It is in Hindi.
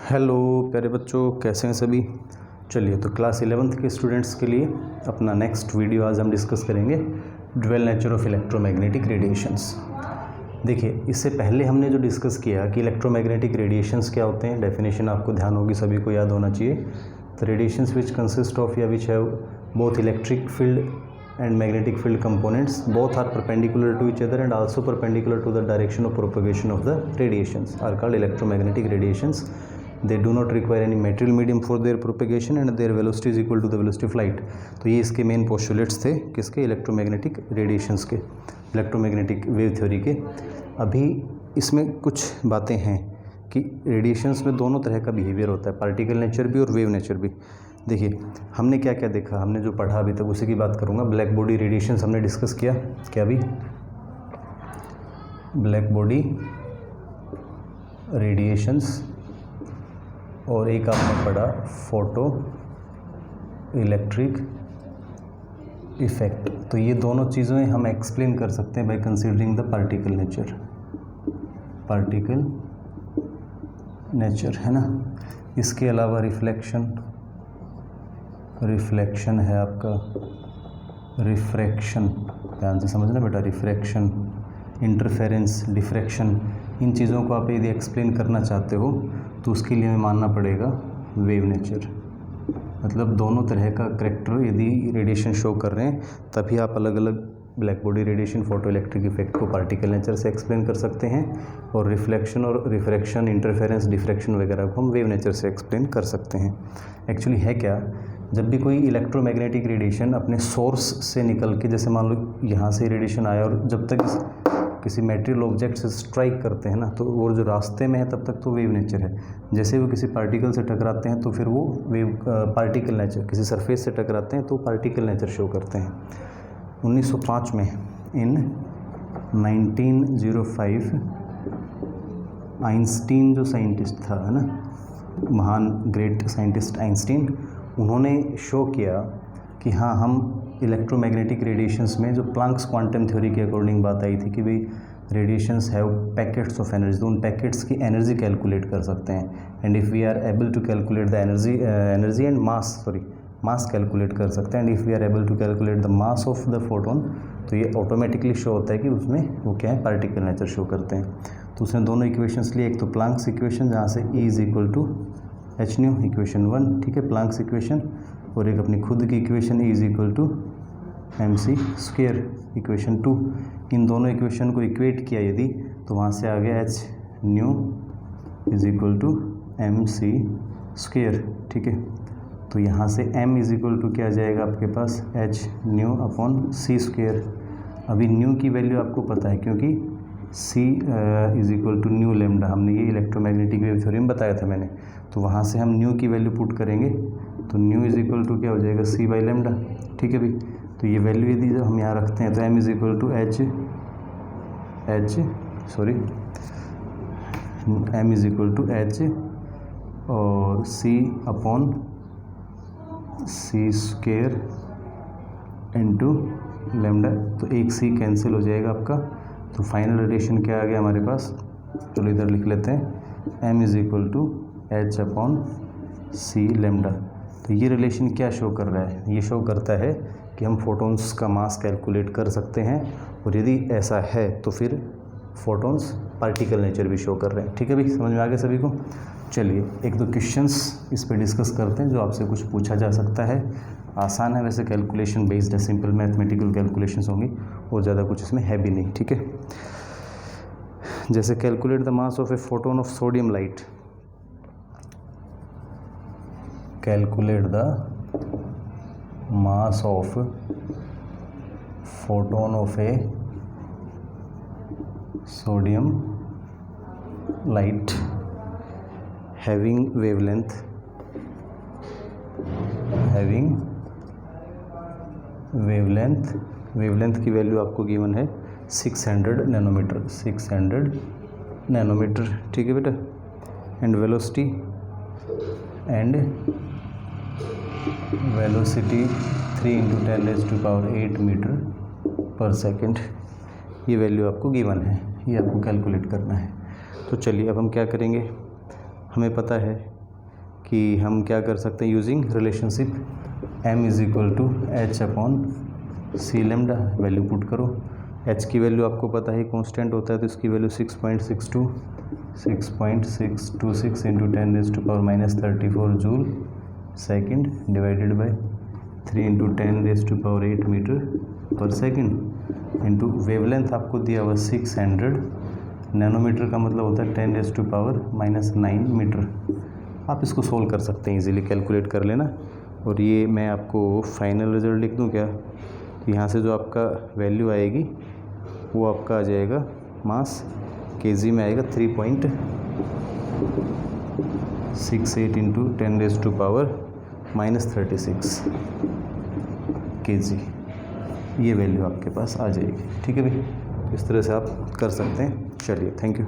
हेलो प्यारे बच्चों, कैसे हैं सभी। चलिए, तो क्लास 11th के स्टूडेंट्स के लिए अपना नेक्स्ट वीडियो आज हम डिस्कस करेंगे, dual nature of electromagnetic radiations. देखिए, इससे पहले हमने जो डिस्कस किया कि इलेक्ट्रोमैग्नेटिक रेडिएशंस क्या होते हैं, डेफिनेशन आपको ध्यान होगी, सभी को याद होना चाहिए। तो रेडिएशंस विच कंसिस्ट ऑफ या which have both electric field and magnetic field components, both are perpendicular to each other and also perpendicular to the direction of propagation of the radiations, are called electromagnetic radiations. They do not require any material medium for their propagation and their velocity is equal to the velocity of light. तो ये इसके मेन पोस्टुलेट्स थे किसके, इलेक्ट्रोमैग्नेटिक रेडिएशंस के, इलेक्ट्रोमैग्नेटिक वेव थ्योरी के। अभी इसमें कुछ बातें हैं कि रेडिएशंस में दोनों तरह का बिहेवियर होता है, पार्टिकल नेचर भी और वेव नेचर भी। देखिए, हमने क्या क्या देखा, हमने जो पढ़ा अभी तक उसी की बात करूँगा। ब्लैक बॉडी रेडिएशंस हमने डिस्कस किया, क्या भी ब्लैक बॉडी रेडिएशंस, और एक आपने पढ़ा फोटो इलेक्ट्रिक इफेक्ट। तो ये दोनों चीज़ें हम एक्सप्लेन कर सकते हैं by considering the particle nature, particle nature है ना। इसके अलावा रिफ्लेक्शन है आपका, रिफ्रैक्शन, ध्यान से समझना बेटा, रिफ्रैक्शन, इंटरफेरेंस, डिफ्रैक्शन, इन चीज़ों को आप यदि एक्सप्लेन करना चाहते हो तो उसके लिए हमें मानना पड़ेगा वेव नेचर। मतलब दोनों तरह का करैक्टर यदि रेडिएशन शो कर रहे हैं तभी आप अलग अलग black body radiation, photo electric effect को पार्टिकल नेचर से एक्सप्लेन कर सकते हैं, और रिफ्लेक्शन और रिफ्रैक्शन, इंटरफेरेंस, डिफ्रैक्शन वगैरह को हम वेव नेचर से एक्सप्लेन कर सकते हैं। एक्चुअली है क्या, जब भी कोई इलेक्ट्रोमैग्नेटिक रेडिएशन अपने सोर्स से निकल के, जैसे मान लो यहाँ से रेडिएशन आया और जब तक किसी मेटेरियल ऑब्जेक्ट से स्ट्राइक करते हैं ना, तो वो जो रास्ते में है तब तक तो वेव नेचर है। जैसे वो किसी पार्टिकल से टकराते हैं तो फिर वो वेव पार्टिकल नेचर, किसी सरफेस से टकराते हैं तो पार्टिकल नेचर शो करते हैं। 1905 में, इन 1905, आइंस्टीन जो साइंटिस्ट था, है ना, महान ग्रेट साइंटिस्ट आइंस्टीन, उन्होंने शो किया कि हाँ, हम इलेक्ट्रोमैग्नेटिक रेडिएशंस में जो प्लांक्स क्वांटम थ्योरी के अकॉर्डिंग बात आई थी कि भाई radiations have packets of energy, तो उन पैकेट्स की एनर्जी कैलकुलेट कर सकते हैं। And if we are able to calculate the energy and mass calculate कर सकते हैं। And if we are able to calculate the mass of the photon, तो ये ऑटोमेटिकली शो होता है कि उसमें वो क्या है, पार्टिकल नेचर शो करते हैं। तो उसने दोनों इक्वेशंस लिए, एक तो प्लांक्स इक्वेशन जहाँ से E is equal to h nu, equation 1, ठीक है, प्लांक्स इक्वेशन, और एक अपनी खुद की equation E is equal to mc square, equation 2। इन दोनों इक्वेशन को इक्वेट किया यदि, तो वहाँ से आ गया h nu is equal to mc square, ठीक है। तो यहाँ से m इज इक्वल टू क्या आ जाएगा आपके पास, h nu upon c square. अभी न्यू की वैल्यू आपको पता है क्योंकि c is equal to nu lambda, हमने ये इलेक्ट्रोमैग्नेटिक वेव थ्योरी में बताया था मैंने। तो वहाँ से हम न्यू की वैल्यू पुट करेंगे तो न्यू इज इक्वल टू क्या हो जाएगा, c बाई लेमडा, ठीक है भाई। तो ये वैल्यू यदि हम यहाँ रखते हैं तो m is equal to m is equal to h और c upon c square into lambda, तो एक c कैंसिल हो जाएगा आपका। तो फाइनल रेडिएशन क्या आ गया हमारे पास, चलो इधर लिख लेते हैं, m is equal to h upon c lambda. तो ये रिलेशन क्या शो कर रहा है, ये शो करता है कि हम फोटोन्स का मास कैलकुलेट कर सकते हैं, और यदि ऐसा है तो फिर फोटोन्स पार्टिकल नेचर भी शो कर रहे हैं। ठीक है भाई, समझ में आ गया सभी को। चलिए, एक दो क्वेश्चंस इस पे डिस्कस करते हैं जो आपसे कुछ पूछा जा सकता है। आसान है वैसे, कैलकुलेशन बेस्ड है, सिंपल मैथमेटिकल कैलकुलेशंस होंगी और ज़्यादा कुछ इसमें है भी नहीं, ठीक है। जैसे calculate the mass of a photon of sodium light, calculate the mass of photon of a sodium light having wavelength की वैल्यू आपको गिवन है 600 नैनोमीटर, ठीक है बेटा। एंड वेलोसिटी 3 × 10⁸ मीटर पर सेकेंड, ये वैल्यू आपको गिवन है, ये आपको कैलकुलेट करना है। तो चलिए अब हम क्या करेंगे, हमें पता है कि हम क्या कर सकते हैं using relationship m is equal to h upon c lambda. Value put करो। h की वैल्यू आपको पता है कांस्टेंट होता है, तो इसकी value 6.626 into 10⁻⁻34 joule second divided by 3 into 10⁸ metre पर सेकेंड इंटू वेवलेंथ आपको दिया हुआ 600 नैनोमीटर का मतलब होता है 10⁻⁻9 मीटर। आप इसको सोल्व कर सकते हैं, इजीली कैलकुलेट कर लेना। और ये मैं आपको फाइनल रिजल्ट लिख दूं क्या, तो यहाँ से जो आपका वैल्य't आएगी वो आपका आ जाएगा मास केजी में आएगा 3.68 इंटू 10⁻⁻36 kg। ये वैल्यू आपके पास आ जाएगी। ठीक है भाई, इस तरह से आप कर सकते हैं। चलिए, थैंक यू।